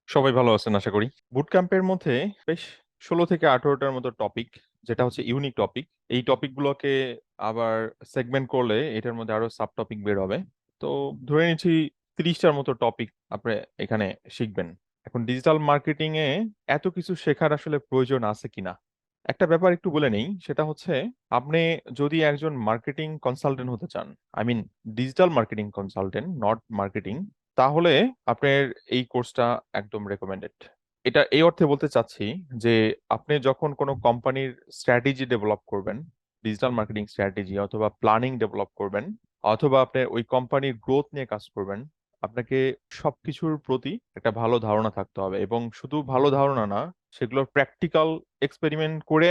সবাই ভালো আছেন আশা করি। বুট ক্যাম্পের মধ্যে বেশ 16 থেকে 18টার মতো টপিক, যেটা হচ্ছে ইউনিক টপিক। এই টপিকগুলোকে আবার সেগমেন্ট করলে এটার মধ্যে আরো সাব টপিক বের হবে। তো ধরে নিচ্ছি 30টার মতো টপিক আপনি এখানে শিখবেন। এখন ডিজিটাল মার্কেটিং এ এত কিছু শেখার আসলে প্রয়োজন আছে কিনা একটা ব্যাপার একটু বলে নেই। সেটা হচ্ছে, আপনি যদি একজন মার্কেটিং কনসালটেন্ট হতে চান, I mean digital marketing consultant, not marketing, তাহলে আপনার এই কোর্সটা একদম রেকমেন্ডেড। এটা এই অর্থে বলতে চাচ্ছি যে আপনি যখন কোনো কোম্পানির স্ট্র্যাটেজি ডেভেলপ করবেন, ডিজিটাল মার্কেটিং স্ট্র্যাটেজি অথবা প্ল্যানিং ডেভেলপ করবেন, অথবা আপনি ওই কোম্পানির গ্রোথ নিয়ে কাজ করবেন, আপনাকে সবকিছুর প্রতি একটা ভালো ধারণা থাকতে হবে। এবং শুধু ভালো ধারণা না, সেগুলোর প্র্যাকটিক্যাল এক্সপেরিমেন্ট করে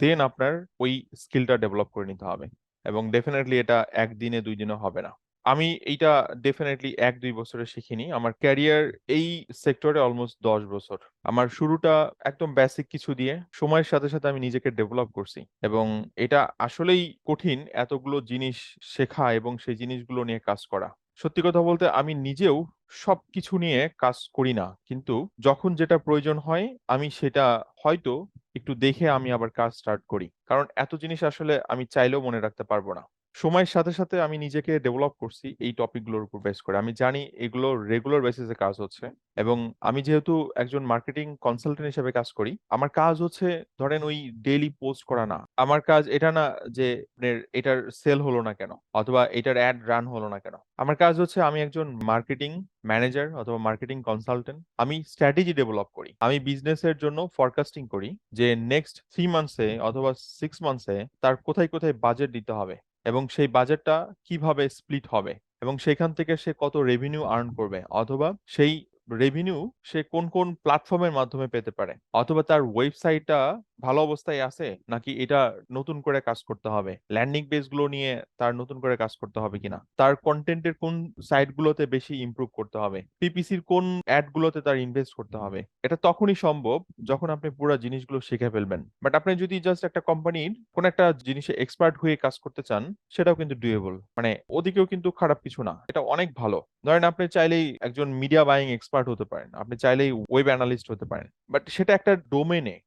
দেন আপনার ওই স্কিলটা ডেভেলপ করে নিতে হবে। এবং ডেফিনেটলি এটা একদিনে 2 দিনে হবে না। আমি এইটা ডেফিনেটলি 1-2 বছরে শিখিনি। আমার ক্যারিয়ার এই সেক্টরে অলমোস্ট 10 বছর। আমার শুরুটা একদম বেসিক কিছু দিয়ে, সময়ের সাথে সাথে আমি নিজেকে ডেভেলপ করছি। এবং এটা আসলেই কঠিন এতগুলো জিনিস শেখা এবং সেই জিনিসগুলো নিয়ে কাজ করা। সত্যি কথা বলতে আমি নিজেও সবকিছু নিয়ে কাজ করি না, কিন্তু যখন যেটা প্রয়োজন হয় আমি সেটা হয়তো একটু দেখে আমি আবার কাজ স্টার্ট করি, কারণ এত জিনিস আসলে আমি চাইলেও মনে রাখতে পারবো না। সময়ের সাথে সাথে আমি নিজেকে ডেভেলপ করছি এই টপিকগুলোর উপর বেস করে। আমি জানি এগুলো রেগুলার বেসিসে কাজ হচ্ছে। এবং আমি যেহেতু একজন মার্কেটিং কনসালটেন্ট হিসেবে কাজ করি, আমার কাজ হচ্ছে ধরেন ওই ডেইলি পোস্ট করা না। আমার কাজ এটা না যে আপনার এটার সেল হলো না কেন, অথবা এটার অ্যাড রান হলো না কেন। আমার কাজ হচ্ছে আমি একজন মার্কেটিং ম্যানেজার অথবা মার্কেটিং কনসালটেন্ট। আমি স্ট্র্যাটেজি ডেভেলপ করি, আমি বিজনেসের জন্য ফরকাস্টিং করি যে নেক্সট 3 মান্থসে অথবা 6 মান্থসে তার কোথায় কোথায় বাজেট দিতে হবে, এবং সেই বাজেটটা কিভাবে স্প্লিট হবে, এবং সেখান থেকে সে কত রেভিনিউ আর্ন করবে, অথবা সেই রেভিনিউ সে কোন কোন প্ল্যাটফর্মের মাধ্যমে পেতে পারে, অথবা তার ওয়েবসাইটটা ভালো অবস্থায় আছে নাকি এটা নতুন করে কাজ করতে হবে, ল্যান্ডিং পেজ গুলো নিয়ে তার নতুন করে কাজ করতে হবে কিনা, তার কন্টেন্টের কোন সাইট গুলোতে বেশি ইমপ্রুভ করতে হবে, পিপিসির কোন অ্যাড গুলোতে তার ইনভেস্ট করতে হবে। এটা তখনই সম্ভব যখন আপনি পুরো জিনিসগুলো শিখে ফেলবেন। বাট আপনি যদি জাস্ট একটা কোম্পানির কোন একটা জিনিসে এক্সপার্ট হয়ে কাজ করতে চান, সেটাও কিন্তু ডুয়েবল, মানে ওদিকেও কিন্তু খারাপ কিছু না, এটা অনেক ভালো। ধরেন আপনি চাইলেই একজন মিডিয়া বাইং এক্সপার্ট হতে পারেন, আপনি চাইলেই ওয়েব অ্যানালিস্ট হতে পারেন, বাট সেটা একটা ডোমেনে।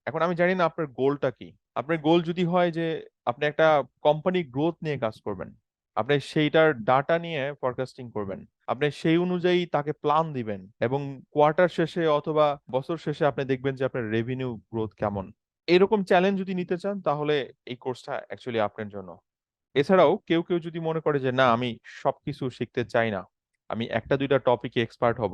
এখন আমি জানি না আপনার গোলটা কি। আপনার গোল যদি হয় যে আপনি একটা কোম্পানি গ্রোথ নিয়ে কাজ করবেন, আপনি সেইটার ডাটা নিয়ে ফরকাস্টিং করবেন, আপনি সেই অনুযায়ী তাকে প্ল্যান দিবেন, এবং কোয়ার্টার শেষে অথবা বছর শেষে আপনি দেখবেন যে আপনার রেভিনিউ গ্রোথ কেমন। এরকম চ্যালেঞ্জ যদি নিতে চান, তাহলে এই কোর্সটা অ্যাকচুয়ালি আপনার জন্য। এছাড়াও কেউ কেউ যদি মনে করে যে না, আমি সবকিছু শিখতে চাই না, আমি একটা দুইটা টপিকে এক্সপার্ট হব,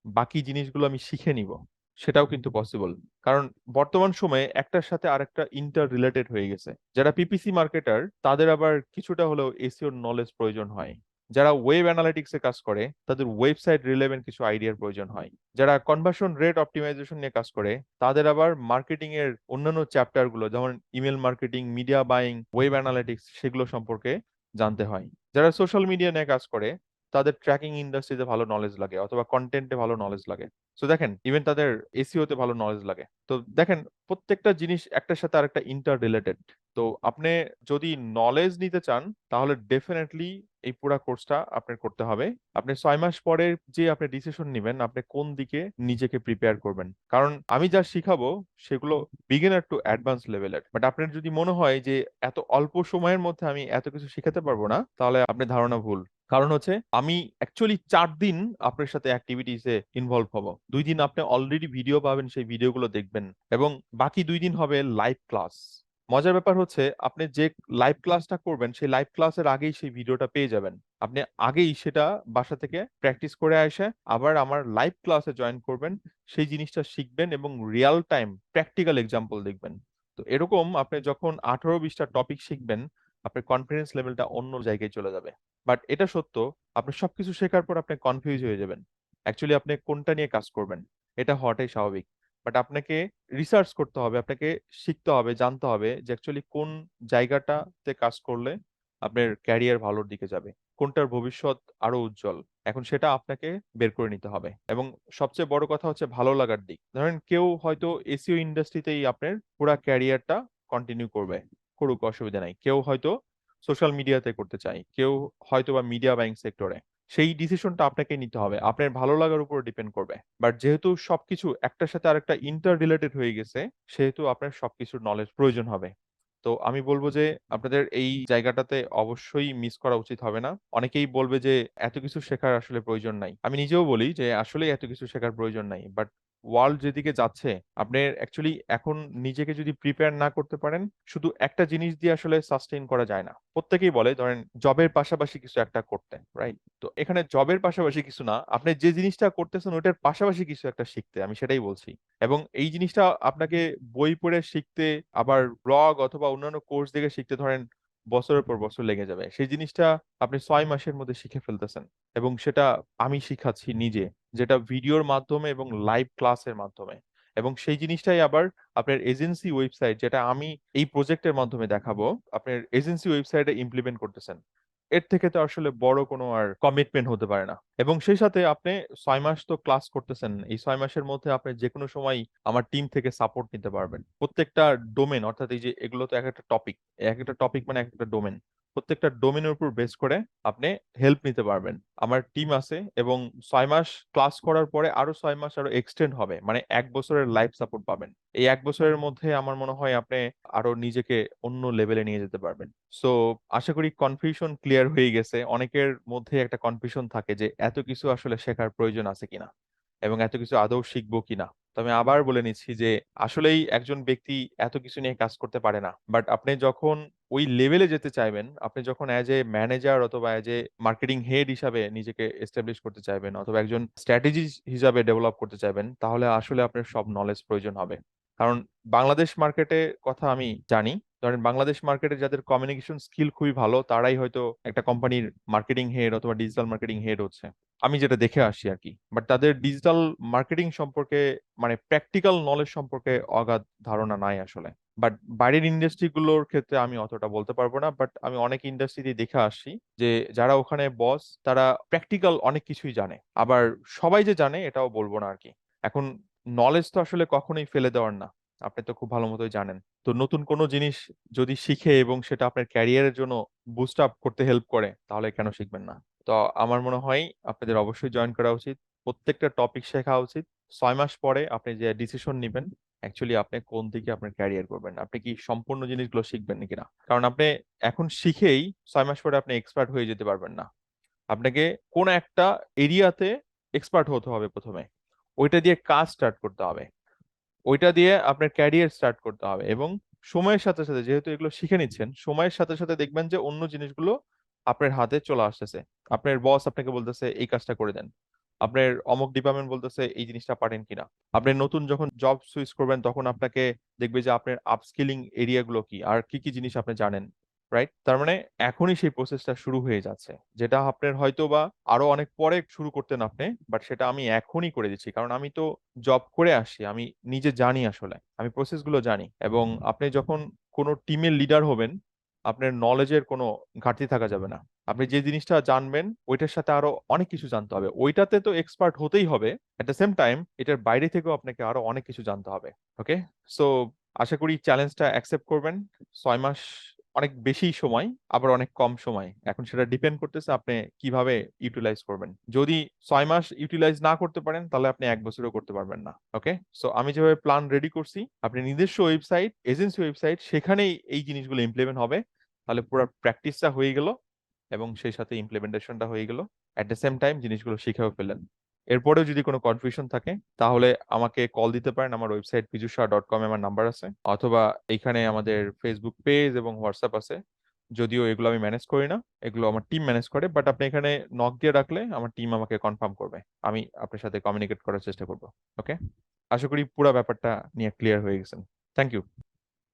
বাকি জিনিসগুলো আমি শিখে নিব, সেটাও কিন্তু পসিবল। কারণ বর্তমান সময়ে একটার সাথে আরেকটা ইন্টার রিলেটেড হয়ে গেছে। যারা পিপিসি মার্কেটার, তাদের আবার কিছুটা হলেও এসইও নলেজ প্রয়োজন হয়। যারা ওয়েব অ্যানালিটিক্সে কাজ করে, তাদের ওয়েবসাইট রিলেভেন্ট কিছু আইডিয়ার প্রয়োজন হয়। যারা কনভার্সন রেট অপটিমাইজেশন নিয়ে কাজ করে, তাদের আবার মার্কেটিং এর অন্যান্য চ্যাপ্টার গুলো, যেমন email marketing, media buying, web analytics, সেগুলো সম্পর্কে জানতে হয়। যারা সোশ্যাল মিডিয়া নিয়ে কাজ করে, তাদের ট্র্যাকিং ইন্ডাস্ট্রিতে ভালো নলেজ লাগে, অথবা কন্টেন্টে ভালো নলেজ লাগে। তো দেখেন, ইভেন তাদের এসইও তে ভালো নলেজ লাগে। তো দেখেন, প্রত্যেকটা জিনিস একটার সাথে আরেকটা ইন্টার রিলেটেড। তো আপনি যদি নলেজ নিতে চান, তাহলে ডেফিনেটলি এই পুরো কোর্সটা আপনার করতে হবে। আপনি 6 মাস পরে যে আপনি ডিসিশন নেবেন আপনি কোন দিকে নিজেকে প্রিপেয়ার করবেন, কারণ আমি যা শিখাবো সেগুলো বিগিনার টু অ্যাডভান্স লেভেলের। বাট আপনার যদি মনে হয় যে এত অল্প সময়ের মধ্যে আমি এত কিছু শিখাতে পারবো না, তাহলে আপনার ধারণা ভুল। কারণ হচ্ছে আমি অ্যাকচুয়ালি 4 দিন আপনার সাথে অ্যাক্টিভিটিসে ইনভলভ হব। 2 দিন আপনি অলরেডি ভিডিও পাবেন, সেই ভিডিওগুলো দেখবেন, এবং বাকি 2 দিন হবে লাইভ ক্লাস। মজার ব্যাপার হচ্ছে, আপনি যে লাইভ ক্লাসটা করবেন সেই লাইভ ক্লাসের আগেই সেই ভিডিওটা পেয়ে যাবেন। আপনি আগেই সেটা বাসা থেকে প্র্যাকটিস করে এসে আবার আমার লাইভ ক্লাসে জয়েন করবেন, সেই জিনিসটা শিখবেন এবং রিয়েল টাইম প্র্যাকটিক্যাল এক্সাম্পল দেখবেন। তো এরকম আপনি যখন 18-20টা টপিক শিখবেন, আপনার কনফিডেন্স লেভেলটা অন্য জায়গায় চলে যাবে। বাট এটা সত্য, আপনি সবকিছু শেখার পর আপনি কনফিউজ হয়ে যাবেন অ্যাকচুয়ালি আপনি কোনটা নিয়ে কাজ করবেন। এটা হওয়াটাই স্বাভাবিক। বাট আপনাকে রিসার্চ করতে হবে, আপনাকে শিখতে হবে, জানতে হবে যে অ্যাকচুয়ালি কোন জায়গাটাতে কাজ করলে আপনার ক্যারিয়ার ভালোর দিকে যাবে, কোনটার ভবিষ্যৎ আরো উজ্জ্বল। এখন সেটা আপনাকে বের করে নিতে হবে। এবং সবচেয়ে বড় কথা হচ্ছে ভালো লাগার দিক। ধরেন কেউ হয়তো এসইও ইন্ডাস্ট্রিতেই আপনার পুরো ক্যারিয়ারটা কন্টিনিউ করবে, করুক, অসুবিধা নাই। কেউ হয়তো সোশ্যাল মিডিয়াতে করতে চায়, কেউ হয়তো বা মিডিয়া বাইং সেক্টরে। সেই ডিসিশনটা আপনাকে নিতে হবে, আপনার ভালো লাগার উপর ডিপেন্ড করবে। বাট যেহেতু সবকিছু একটার সাথে আরেকটা ইন্টার রিলেটেড হয়ে গেছে, সেহেতু আপনার সবকিছুর নলেজ প্রয়োজন হবে। তো আমি বলবো যে আপনাদের এই জায়গাটাতে অবশ্যই মিস করা উচিত হবে না। অনেকেই বলবে যে এত কিছু শেখার আসলে প্রয়োজন নাই, আমি নিজেও বলি যে আসলে এত কিছু শেখার প্রয়োজন নাই, বাট ওয়ার্ল্ড যেদিকে যাচ্ছে, আপনি অ্যাকচুয়ালি এখন নিজেকে যদি প্রিপেয়ার না করতে পারেন, শুধু একটা জিনিস দিয়ে আসলে সাস্টেইন করা যায় না। প্রত্যেকেই বলে ধরেন জবের পাশাপাশি কিছু একটা করতে, রাইট? তো এখানে জবের পাশাপাশি কিছু না, আপনি যে জিনিসটা করতেছেন ওইটার পাশাপাশি কিছু একটা শিখতে, আমি সেটাই বলছি। এবং এই জিনিসটা আপনাকে বই পড়ে শিখতে, আবার ব্লগ অথবা অন্যান্য কোর্স দেখে শিখতে ধরেন বছরের পর বছর লেগে যাবে। সেই জিনিসটা আপনি 6 মাসের মধ্যে শিখে ফেলতেছেন, এবং সেটা আমি শিখাচ্ছি নিজে, যেটা ভিডিওর মাধ্যমে এবং লাইভ ক্লাসের মাধ্যমে। এবং সেই জিনিসটাই আবার আপনার এজেন্সি ওয়েবসাইট, যেটা আমি এই প্রজেক্টের মাধ্যমে দেখাবো, আপনার এজেন্সি ওয়েবসাইটে ইমপ্লিমেন্ট করতেছেন। এর থেকে তো আসলে বড় কোনো আর কমিটমেন্ট হতে পারে না। এবং সেই সাথে আপনি 6 মাস তো ক্লাস করতেছেন, এই 6 মাসের মধ্যে আপনি যে কোনো সময় আমার টিম থেকে সাপোর্ট নিতে পারবেন। প্রত্যেকটা ডোমেন, অর্থাৎ এই যে এগুলো তো এক একটা টপিক, এক একটা টপিক মানে এক একটা ডোমেন, প্রত্যেকটা ডোমেনের উপর বেস করে আপনি হেল্প নিতে পারবেন। আমার টিম আছে, এবং 6 মাস ক্লাস করার পরে আরো 6 মাস আরো এক্সটেন্ড হবে, মানে 1 বছরের লাইফ সাপোর্ট পাবেন। এই 1 বছরের মধ্যে আমার মনে হয় আপনি আরো নিজেকে অন্য লেভেলে নিয়ে যেতে পারবেন। সো আশা করি কনফিউশন ক্লিয়ার হয়ে গেছে। অনেকের মধ্যে একটা কনফিউশন থাকে যে এত কিছু আসলে শেখার প্রয়োজন আছে কিনা, এবং এত কিছু আদৌ শিখবো কিনা। তবে আবার বলে নিচ্ছি যে আসলেই একজন ব্যক্তি এত কিছু নিয়ে কাজ করতে পারে না। বাট আপনি যখন ওই লেভেলে যেতে চাইবেন, আপনি যখন অ্যাজ এ ম্যানেজার অথবা অ্যাজ এ মার্কেটিং হেড হিসাবে নিজেকে এস্টাবলিশ করতে চাইবেন, অথবা একজন স্ট্র্যাটেজি হিসাবে ডেভেলপ করতে চাইবেন, তাহলে আসলে আপনার সব নলেজ প্রয়োজন হবে। কারণ বাংলাদেশ মার্কেটে কথা আমি জানি, ধরেন বাংলাদেশ মার্কেটে যাদের কমিউনিকেশন স্কিল খুবই ভালো, তারাই হয়তো একটা কোম্পানির মার্কেটিং হেড অথবা ডিজিটাল মার্কেটিং হেড হচ্ছে, আমি যেটা দেখে আসি আর কি। বাট তাদের ডিজিটাল মার্কেটিং সম্পর্কে, মানে প্র্যাকটিক্যাল নলেজ সম্পর্কে অগাধ ধারণা নাই আসলে। বাট বাইরের ইন্ডাস্ট্রি গুলোর ক্ষেত্রে আমি অতটা বলতে পারবো না, বাট আমি অনেক ইন্ডাস্ট্রিতে দেখে আসছি যে যারা ওখানে বস, তারা প্র্যাকটিক্যাল অনেক কিছুই জানে। আবার সবাই যে জানে এটাও বলবো না আর কি। এখন নলেজ তো আসলে কখনোই ফেলে দেওয়ার না, আপনি তো খুব ভালো মতোই জানেন। তো নতুন কোনো জিনিস যদি শিখে এবং সেটা আপনার ক্যারিয়ারের জন্য বুস্ট আপ করতে হেল্প করে, তাহলে কেন শিখবেন না? তো আমার মনে হয় আপনাদের অবশ্যই জয়েন করা উচিত, প্রত্যেকটা টপিক শেখা উচিত। 6 মাস পরে আপনি যে ডিসিশন নেবেন, অ্যাকচুয়ালি আপনি কোন দিকে আপনার ক্যারিয়ার করবেন, আপনি কি সম্পূর্ণ জিনিসগুলো শিখবেন নাকি না। কারণ আপনি এখন শিখেই 6 মাস পরে আপনি এক্সপার্ট হয়ে যেতে পারবেন না। আপনাকে কোন একটা এরিয়াতে এক্সপার্ট হতে হবে প্রথমে, ওইটা দিয়ে কাজ স্টার্ট করতে হবে, ওইটা দিয়ে আপনার ক্যারিয়ার স্টার্ট করতে হবে। এবং সময়ের সাথে সাথে যেহেতু এগুলো শিখে নিচ্ছেন, সময়ের সাথে সাথে দেখবেন যে অন্য জিনিসগুলো আপনার হাতে চলে আসতেছে। আপনার বস আপনাকে বলতেছে এই কাজটা করে দেন, আপনার অমুক ডিপার্টমেন্ট বলতেছে এই জিনিসটা পারেন কিনা। আপনি নতুন যখন জব সুইচ করবেন, তখন আপনাকে দেখবে যে আপনার আপস্কিলিং এরিয়াগুলো কি, আর কি কি জিনিস আপনি জানেন, রাইট? তার মানে এখনই সেই প্রসেসটা শুরু হয়ে যাচ্ছে, যেটা আপনার হয়তো বা আরো অনেক পরে শুরু করতেন আপনি, বাট সেটা আমি এখনই করে দিচ্ছি। কারণ আমি তো জব করে আসি, আমি নিজে জানি, আসলে আমি প্রসেসগুলো জানি। এবং আপনি যখন কোনো টিমের লিডার হবেন, আপনার নলেজের কোনো ঘাটতি থাকা যাবে না। আপনি যে জিনিসটা জানবেন ওইটার সাথে আরো অনেক কিছু জানতে হবে, ওইটাতে তো এক্সপার্ট হতেই হবে। এট দ্য সেম টাইম এটার বাইরে থেকেও আপনাকে আরো অনেক কিছু জানতে হবে। ওকে? সো আশা করি চ্যালেঞ্জটা অ্যাকসেপ্ট করবেন। 6 মাস অনেক বেশি সময়, আবার অনেক কম সময়, এখন সেটা ডিপেন্ড করতেছে আপনি কিভাবে ইউটিলাইজ করবেন। যদি 6 মাস ইউটিলাইজ না করতে পারেন, তাহলে আপনি 1 বছরও করতে পারবেন না। ওকে? সো আমি যেভাবে প্ল্যান রেডি করছি, আপনি নিজস্ব ওয়েবসাইট, এজেন্সি ওয়েবসাইট, সেখানেই এই জিনিসগুলো ইমপ্লিমেন্ট হবে, তাহলে পুরো প্র্যাকটিসটা হয়ে গেল, এবং সেই সাথে ইমপ্লিমেন্টেশনটা হয়ে গেল। অ্যাট দ্য সেম টাইম জিনিসগুলো শিখেও ফেললেন। এরপরেও যদি কোনো কনফিউশন থাকে, তাহলে আমাকে কল দিতে পারেন, আমার ওয়েবসাইট pijush.com আমার নাম্বার আছে, অথবা এখানে আমাদের ফেসবুক পেজ এবং হোয়াটসঅ্যাপ আছে। যদিও এগুলো আমি ম্যানেজ করি না, এগুলো আমার টিম ম্যানেজ করে, বাট আপনি এখানে নক দিয়ে রাখলে আমার টিম আমাকে কনফার্ম করবে, আমি আপনার সাথে কমিউনিকেট করার চেষ্টা করব। ওকে? আশা করি পুরো ব্যাপারটা নিয়ে ক্লিয়ার হয়ে গেছেন। Thank you.